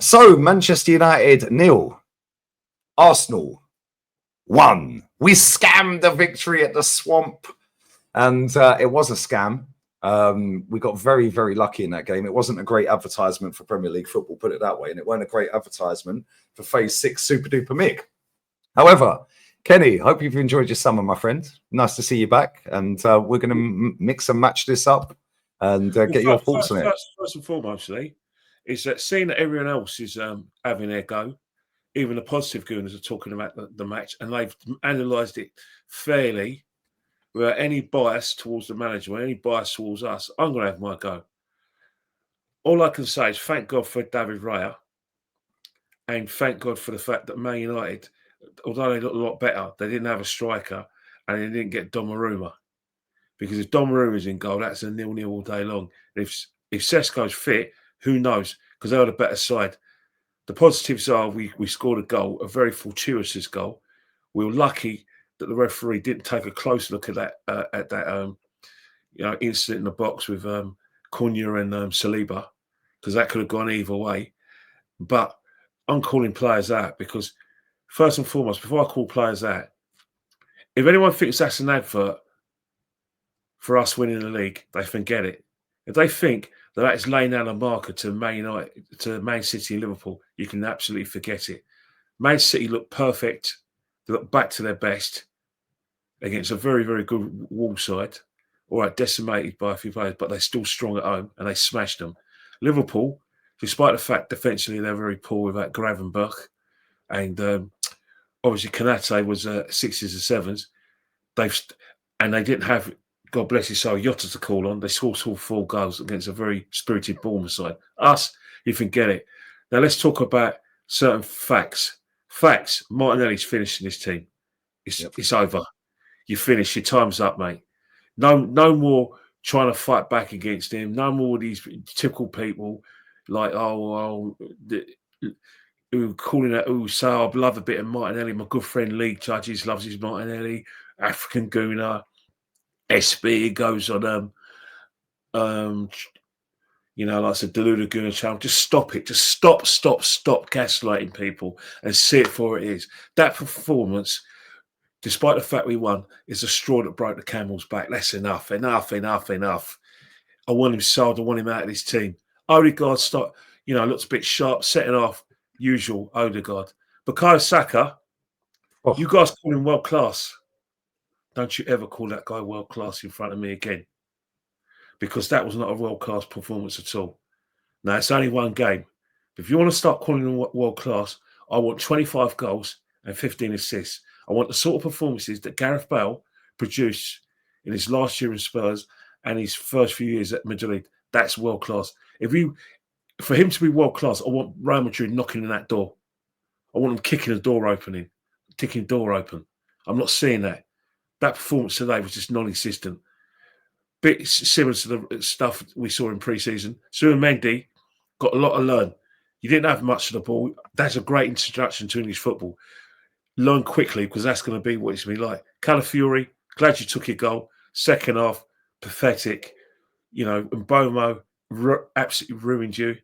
So, Manchester United 0, Arsenal 1. We scammed the victory at the Swamp, and it was a scam. We got very, very lucky in that game. It wasn't a great advertisement for Premier League football, put it that way, and it wasn't a great advertisement for Phase 6 Super Duper Mig. However, Kenny, hope you've enjoyed your summer, my friend. Nice to see you back, and we're going to mix and match this up and get your thoughts on it. First and foremost, Lee, is that seeing that everyone else is having their go, even the positive gooners are talking about the match, and they've analysed it fairly, without any bias towards the manager or any bias towards us. I'm going to have my go. All I can say is thank God for David Raya, and thank God for the fact that Man United, although they looked a lot better, they didn't have a striker and they didn't get Donnarumma. Because if Donnarumma's in goal, that's a 0-0 all day long. If Sesko's fit, who knows? Because they were the better side. The positives are we scored a goal, a very fortuitous goal. We were lucky that the referee didn't take a close look at that incident in the box with Cunha and Saliba, because that could have gone either way. But I'm calling players out because, first and foremost, before I call players out, if anyone thinks that's an advert for us winning the league, they forget it. If they think that is laying down a marker to Man United, to Man City and Liverpool, you can absolutely forget it. Man City looked perfect. They looked back to their best against a very, very good Wolves side. All right, decimated by a few players, but they're still strong at home and they smashed them. Liverpool, despite the fact defensively they're very poor without Gravenberch, and obviously Kanate was 6s and 7s. They didn't have, God bless his soul, Jota to call on. They scored 4 goals against a very spirited Bournemouth side. Us, you can get it. Now let's talk about certain facts. Facts. Martinelli's finishing this team. It's over. You finish. Your time's up, mate. No more trying to fight back against him. No more of these typical people like who calling out, say, I love a bit of Martinelli. My good friend League Judges loves his Martinelli. African Gooner. SB goes on like I said, Deluded Gooner channel. Just stop it. Just stop gaslighting people and see it for what it is. That performance, despite the fact we won, is a straw that broke the camel's back. That's enough. I want him sold. I want him out of this team. Odegaard looks a bit sharp, setting off, usual Odegaard. Bukayo Saka, you guys call him world class. Don't you ever call that guy world class in front of me again, because that was not a world class performance at all. Now, it's only one game. But if you want to start calling him world class, I want 25 goals and 15 assists. I want the sort of performances that Gareth Bale produced in his last year in Spurs and his first few years at Madrid. That's world class. For him to be world class, I want Real Madrid knocking on that door. I want them kicking the door open. I'm not seeing that. That performance today was just non-existent. Bit similar to the stuff we saw in pre-season. Mendy got a lot to learn. You didn't have much of the ball. That's a great introduction to English football. Learn quickly, because that's going to be what it's going to be like. Calafiori, glad you took your goal. Second half, pathetic. And Bomo absolutely ruined you.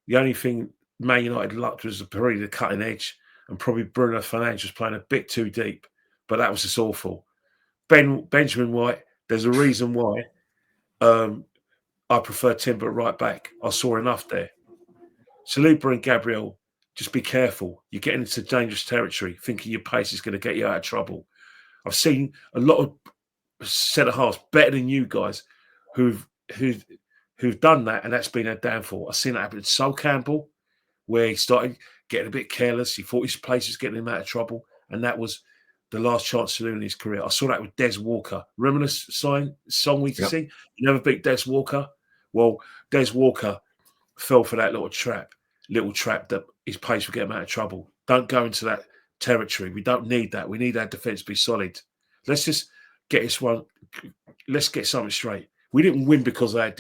The only thing Man United lucked was probably the cutting edge, and probably Bruno Fernandes was playing a bit too deep. But that was just awful. Benjamin White, there's a reason why I prefer Timber right back. I saw enough there. Saliba and Gabriel, just be careful. You're getting into dangerous territory, thinking your pace is going to get you out of trouble. I've seen a lot of centre-halves better than you guys who've done that, and that's been a downfall. I've seen that happen to Sol Campbell, where he started getting a bit careless. He thought his place was getting him out of trouble, and that was the last chance to do in his career. I saw that with Des Walker. Remember the song we sing? You never beat Des Walker? Well, Des Walker fell for that little trap that his pace would get him out of trouble. Don't go into that territory. We don't need that. We need our defence to be solid. Let's just get this one. Let's get something straight. We didn't win because of our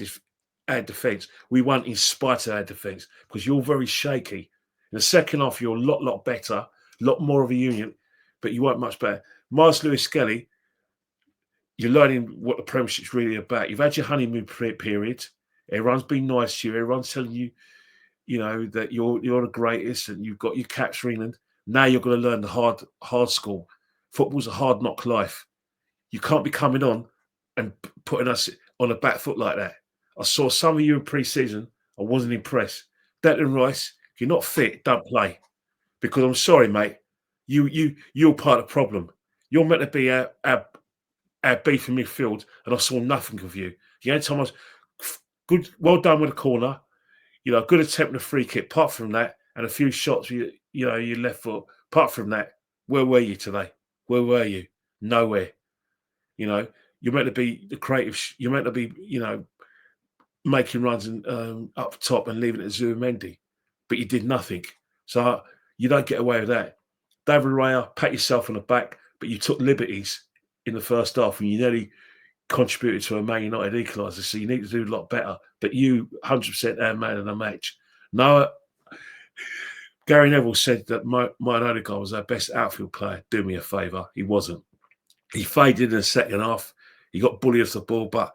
defence. We won in spite of our defence, because you're very shaky. In the second half, you're a lot better, a lot more of a union, but you weren't much better. Miles Lewis-Skelly, you're learning what the Premiership's really about. You've had your honeymoon period. Everyone's been nice to you. Everyone's telling you, you know, that you're the greatest and you've got your caps for England. Now you're going to learn the hard school. Football's a hard knock life. You can't be coming on and putting us on a back foot like that. I saw some of you in pre-season. I wasn't impressed. Declan Rice, if you're not fit, don't play. Because I'm sorry, mate, you're part of the problem. You're meant to be our beef in midfield, and I saw nothing of you. The only time I was good, well done with the corner. You know, good attempt at a free kick. Apart from that, and a few shots, you know, your left foot. Apart from that, where were you today? Where were you? Nowhere. You know, you're meant to be the creative. You're meant to be, you know, making runs and up top and leaving it to Zubimendi, but you did nothing. So you don't get away with that. David Raya, pat yourself on the back, but you took liberties in the first half and you nearly contributed to a Man United equaliser. So you need to do a lot better. But you, 100% our man of the match. No, Gary Neville said that Martin Odegaard was our best outfield player. Do me a favour. He wasn't. He faded in the second half. He got bullied off the ball. But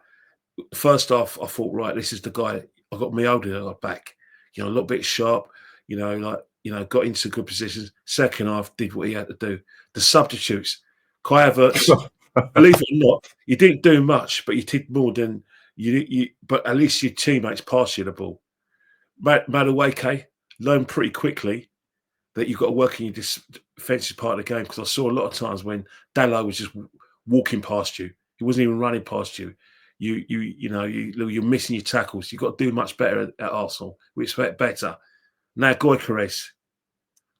first half, I thought, right, this is the guy. I got me Odegaard back. You know, a little bit sharp. You know, like, you know, got into good positions. Second half, did what he had to do. The substitutes, Kai Havertz, believe it or not, you didn't do much, but you did more than you. But at least your teammates passed you the ball. Madueke learned pretty quickly that you've got to work in your defensive part of the game, because I saw a lot of times when Dalot was just walking past you. He wasn't even running past you. You're missing your tackles. You've got to do much better at Arsenal. We expect better. Now, Gyökeres,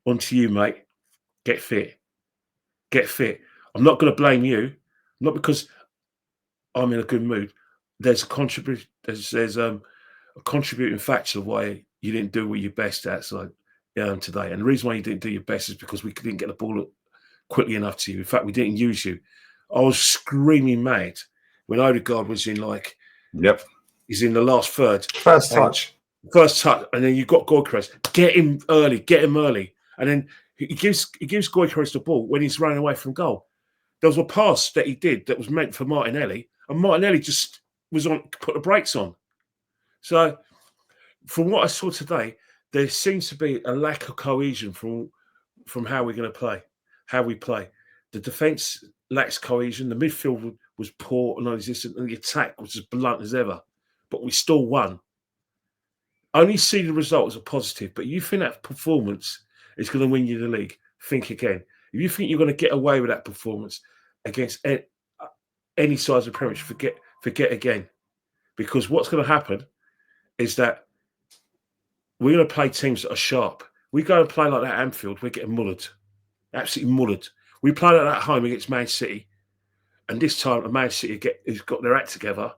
on to you, mate. Get fit. Get fit. I'm not going to blame you, not because I'm in a good mood. There's a contributing factor of why you didn't do what you're best at today. And the reason why you didn't do your best is because we didn't get the ball quickly enough to you. In fact, we didn't use you. I was screaming mad when Odegaard was in he's in the last third. First touch, and then you got Gyökeres. Get him early. And then he gives Gyökeres the ball when he's running away from goal. There was a pass that he did that was meant for Martinelli, and Martinelli just put the brakes on. So from what I saw today, there seems to be a lack of cohesion from how we're going to play, how we play. The defence lacks cohesion. The midfield was poor and non-existent, and the attack was as blunt as ever. But we still won. Only see the result as a positive, but you think that performance is going to win you the league, think again. If you think you're going to get away with that performance against any side of the Premiership, forget again. Because what's going to happen is that we're going to play teams that are sharp. We go and play like that at Anfield, we're getting mullered. Absolutely mullered. We play like that at home against Man City, and this time Man City has got their act together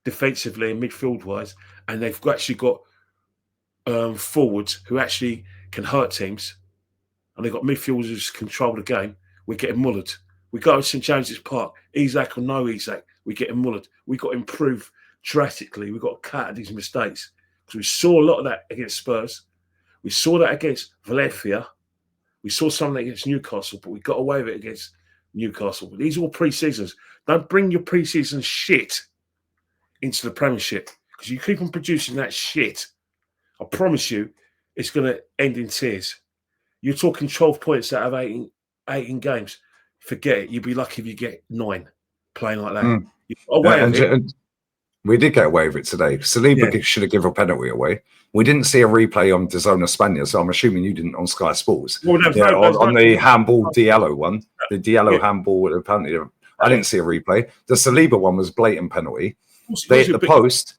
defensively and midfield-wise, and they've actually got forwards who actually can hurt teams, and they've got midfielders who control the game. We're getting mullered. We go to St James's Park, Isak or no Isak, we're getting mullered. We've got to improve drastically. We've got to cut these mistakes. Because we saw a lot of that against Spurs. We saw that against Valencia. We saw some of that against Newcastle, but we got away with it against Newcastle. But these are all pre-seasons. Don't bring your pre-season shit into the Premiership, because you keep on producing that shit. I promise you, it's going to end in tears. You're talking 12 points out of 18 games. Forget it. You'd be lucky if you get 9 playing like that. And we did get away with it today. Saliba should have given a penalty away. We didn't see a replay on DAZN España, so I'm assuming you didn't on Sky Sports. Well, on the handball Diallo one, the Diallo handball apparently, I didn't see a replay. The Saliba one was blatant penalty. The post,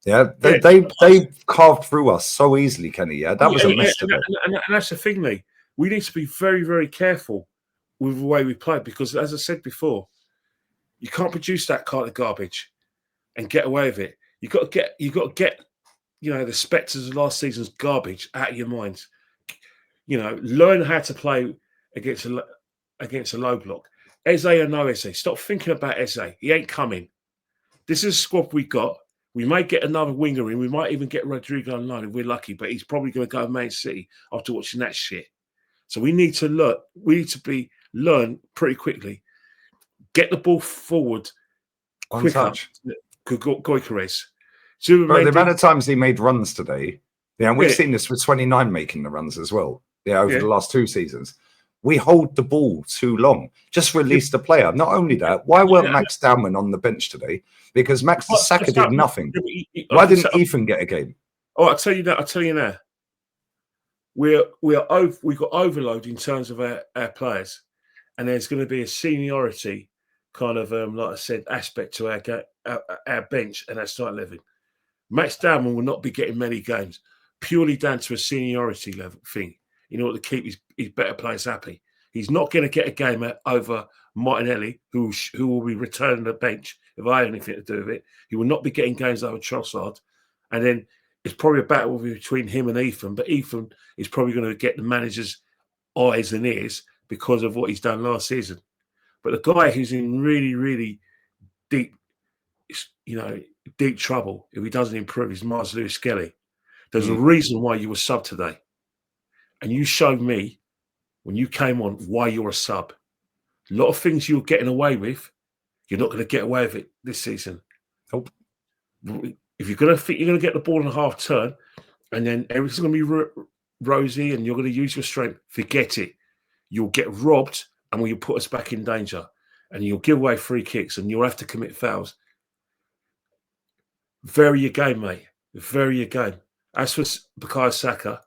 they carved through us so easily, Kenny. Yeah, that was a miss today. And that's the thing, Lee. We need to be very, very careful with the way we play, because, as I said before, you can't produce that kind of garbage and get away with it. You got to get, the spectres of last season's garbage out of your minds. Learn how to play against a low block. Eze or no Eze, stop thinking about Eze. He ain't coming. This is a squad we got. We might get another winger in. We might even get Rodrigo on loan if we're lucky, but he's probably going to go to Man City after watching that shit. So we need to learn. We need to learn pretty quickly. Get the ball forward quicker. Gyökeres. Bro, the amount of times he made runs today, Yeah, and we've Yeah. seen this with 29 making the runs as well. Yeah, over Yeah. the last 2 seasons. We hold the ball too long. Just release the player. Not only that, why weren't Max Downman on the bench today? Because Max Saka did nothing. Why didn't Ethan get a game? Oh, I'll tell you that. I'll tell you now. We've got overload in terms of our players, and there's going to be a seniority kind of like I said aspect to our bench and our start 11. Max Downman will not be getting many games purely down to a seniority level thing in order to keep his better players happy. He's not going to get a game over Martinelli, who will be returning the bench if I have anything to do with it. He will not be getting games over Trossard, and then it's probably a battle between him and Ethan, but Ethan is probably going to get the manager's eyes and ears because of what he's done last season. But the guy who's in really, really deep, deep trouble if he doesn't improve is Mars Lewis Skelly. There's a reason why you were sub today. And you showed me when you came on why you're a sub. A lot of things you're getting away with, you're not going to get away with it this season. Nope. If you're going to think you're going to get the ball in a half turn and then everything's going to be rosy and you're going to use your strength, forget it. You'll get robbed and you'll put us back in danger. And you'll give away free kicks and you'll have to commit fouls. Vary your game, mate. Vary your game. As for Bukayo Saka,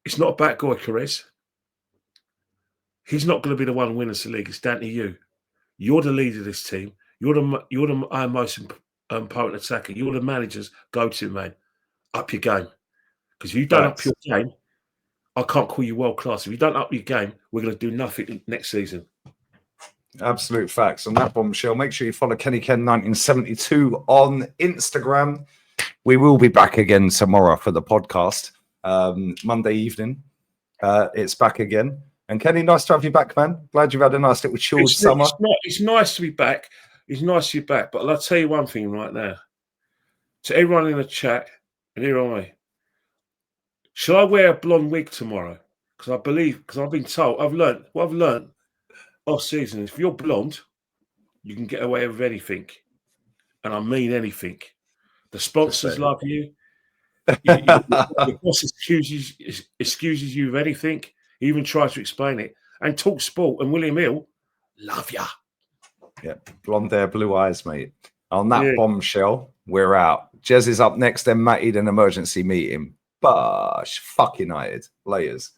it's not about Gyökeres. He's not going to be the one winning the league. It's down to you. You're the leader of this team. You're the most important attacker. You're the manager's go-to man. Up your game. Because if you don't up your game, I can't call you world class. If you don't up your game, we're going to do nothing next season. Absolute facts. On that bombshell, make sure you follow Kenny Ken 1972 on Instagram. We will be back again tomorrow for the podcast. Monday evening. It's back again. And Kenny, nice to have you back, man. Glad you've had a nice little chilled summer. It's nice to be back. It's nice to be back. But I'll tell you one thing right now. To everyone in the chat, and here am I. Should I wear a blonde wig tomorrow? Because I've been told, I've learned off season, if you're blonde, you can get away with anything. And I mean anything. The sponsors love you. Your boss excuses you of anything. He even tries to explain it. And Talk Sport and William Hill love ya. Yeah, blonde hair, blue eyes, mate. On that bombshell, we're out. Jez is up next, then Matty, then emergency meeting. Bosh, fuck United. Layers.